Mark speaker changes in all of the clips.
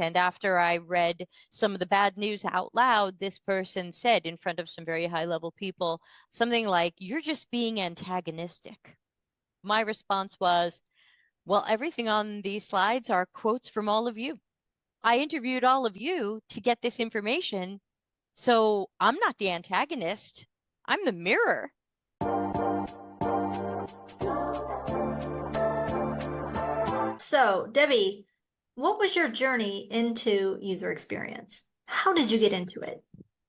Speaker 1: And after I read some of the bad news out loud, this person said in front of some very high level people, something like, "You're just being antagonistic." My response was, well, everything on these slides are quotes from all of you. I interviewed all of you to get this information. So I'm not the antagonist. I'm the mirror.
Speaker 2: So, Debbie, what was your journey into user experience? How did you get into it?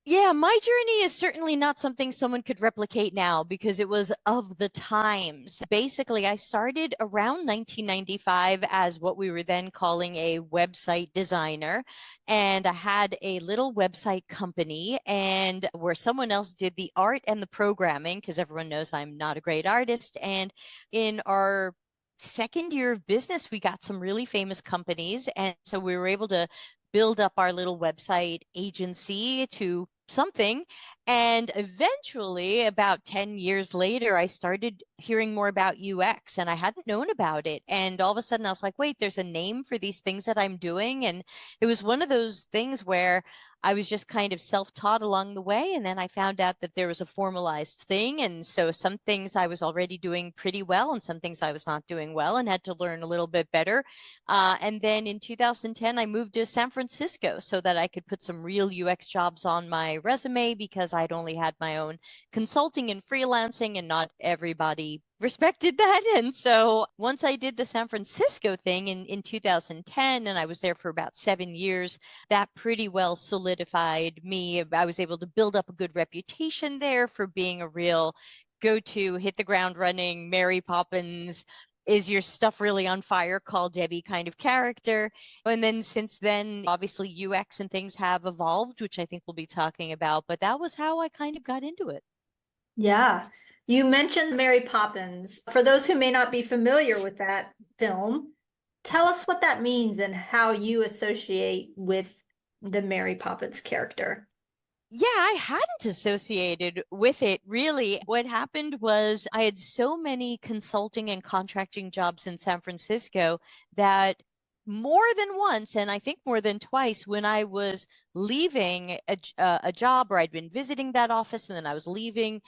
Speaker 1: Yeah, my journey is certainly not something someone could replicate now because it was of the times. Basically, I started around 1995 as what we were then calling a website designer. And I had a little website company and where someone else did the art and the programming because everyone knows I'm not a great artist. And in our second year of business, we got some really famous companies. And so we were able to build up our little website agency to something. And eventually, about 10 years later, I started hearing more about UX and I hadn't known about it. And all of a sudden, I was like, wait, there's a name for these things that I'm doing. And it was one of those things where I was just kind of self-taught along the way. And then I found out that there was a formalized thing. And so some things I was already doing pretty well and some things I was not doing well and had to learn a little bit better. And then in 2010, I moved to San Francisco so that I could put some real UX jobs on my resume because I'd only had my own consulting and freelancing and not everybody respected that. And so once I did the San Francisco thing in 2010, and I was there for about 7 years, that pretty well solidified me. I was able to build up a good reputation there for being a real go-to, hit the ground running, Mary Poppins, is your stuff really on fire, call Debbie kind of character. And then since then, obviously UX and things have evolved, which I think we'll be talking about, but that was how I kind of got into it.
Speaker 2: Yeah. You mentioned Mary Poppins. For those who may not be familiar with that film, tell us what that means and how you associate with the Mary Poppins character.
Speaker 1: Yeah, I hadn't associated with it really. What happened was I had so many consulting and contracting jobs in San Francisco that more than once, and I think more than twice, when I was leaving a job or I'd been visiting that office and then I was leaving,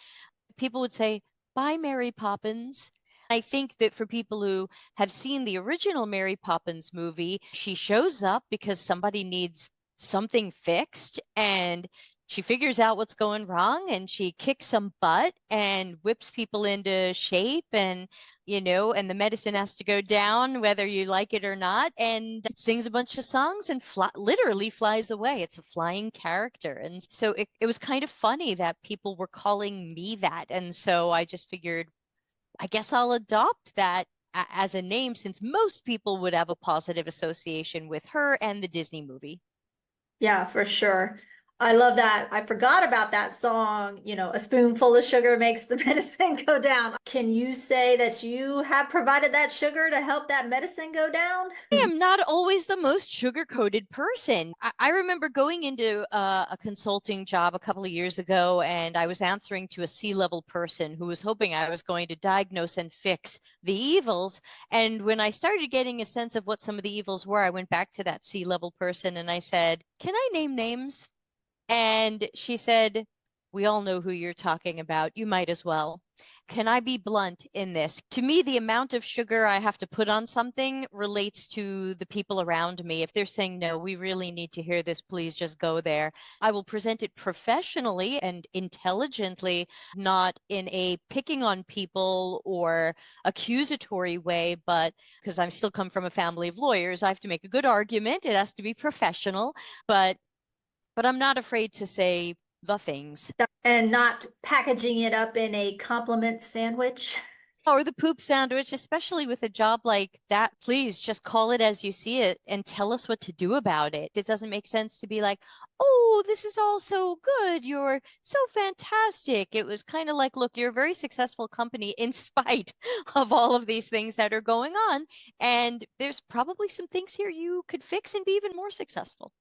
Speaker 1: people would say, "Bye, Mary Poppins." I think that for people who have seen the original Mary Poppins movie, she shows up because somebody needs something fixed and she figures out what's going wrong and she kicks some butt and whips people into shape and and the medicine has to go down whether you like it or not and sings a bunch of songs and literally flies away. It's a flying character. And so it was kind of funny that people were calling me that. And so I just figured, I guess I'll adopt that as a name since most people would have a positive association with her and the Disney movie.
Speaker 2: Yeah, for sure. I love that. I forgot about that song, a spoonful of sugar makes the medicine go down. Can you say that you have provided that sugar to help that medicine go down?
Speaker 1: I am not always the most sugar-coated person. I remember going into a consulting job a couple of years ago, and I was answering to a C-level person who was hoping I was going to diagnose and fix the evils. And when I started getting a sense of what some of the evils were, I went back to that C-level person and I said, "Can I name names?" And she said, "We all know who you're talking about. You might as well." Can I be blunt in this? To me, the amount of sugar I have to put on something relates to the people around me. If they're saying, "No, we really need to hear this, please just go there," I will present it professionally and intelligently, not in a picking on people or accusatory way, but because I still come from a family of lawyers, I have to make a good argument. It has to be professional, but I'm not afraid to say the things.
Speaker 2: And not packaging it up in a compliment sandwich.
Speaker 1: Or the poop sandwich, especially with a job like that. Please just call it as you see it and tell us what to do about it. It doesn't make sense to be like, "Oh, this is all so good. You're so fantastic." It was kind of like, look, you're a very successful company in spite of all of these things that are going on. And there's probably some things here you could fix and be even more successful.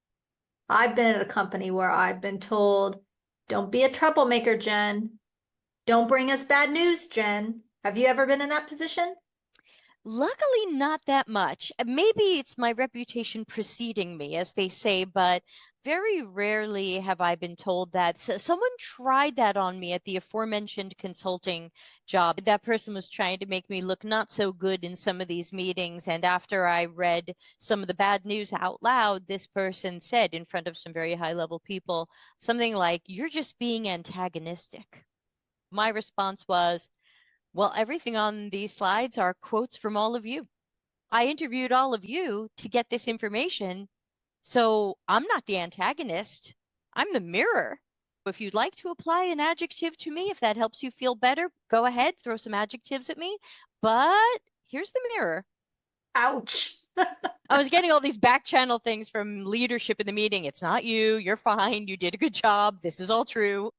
Speaker 2: I've been at a company where I've been told, "Don't be a troublemaker, Jen. Don't bring us bad news, Jen." Have you ever been in that position?
Speaker 1: Luckily, not that much. Maybe it's my reputation preceding me, as they say, but very rarely have I been told that. So someone tried that on me at the aforementioned consulting job. That person was trying to make me look not so good in some of these meetings. And after I read some of the bad news out loud, this person said in front of some very high level people something like, "You're just being antagonistic." My response was, well, everything on these slides are quotes from all of you. I interviewed all of you to get this information, so I'm not the antagonist. I'm the mirror. If you'd like to apply an adjective to me, if that helps you feel better, go ahead, throw some adjectives at me. But here's the mirror.
Speaker 2: Ouch.
Speaker 1: I was getting all these back channel things from leadership in the meeting. It's not you. You're fine. You did a good job. This is all true.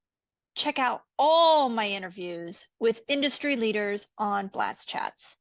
Speaker 3: Check out all my interviews with industry leaders on BlatzChatz.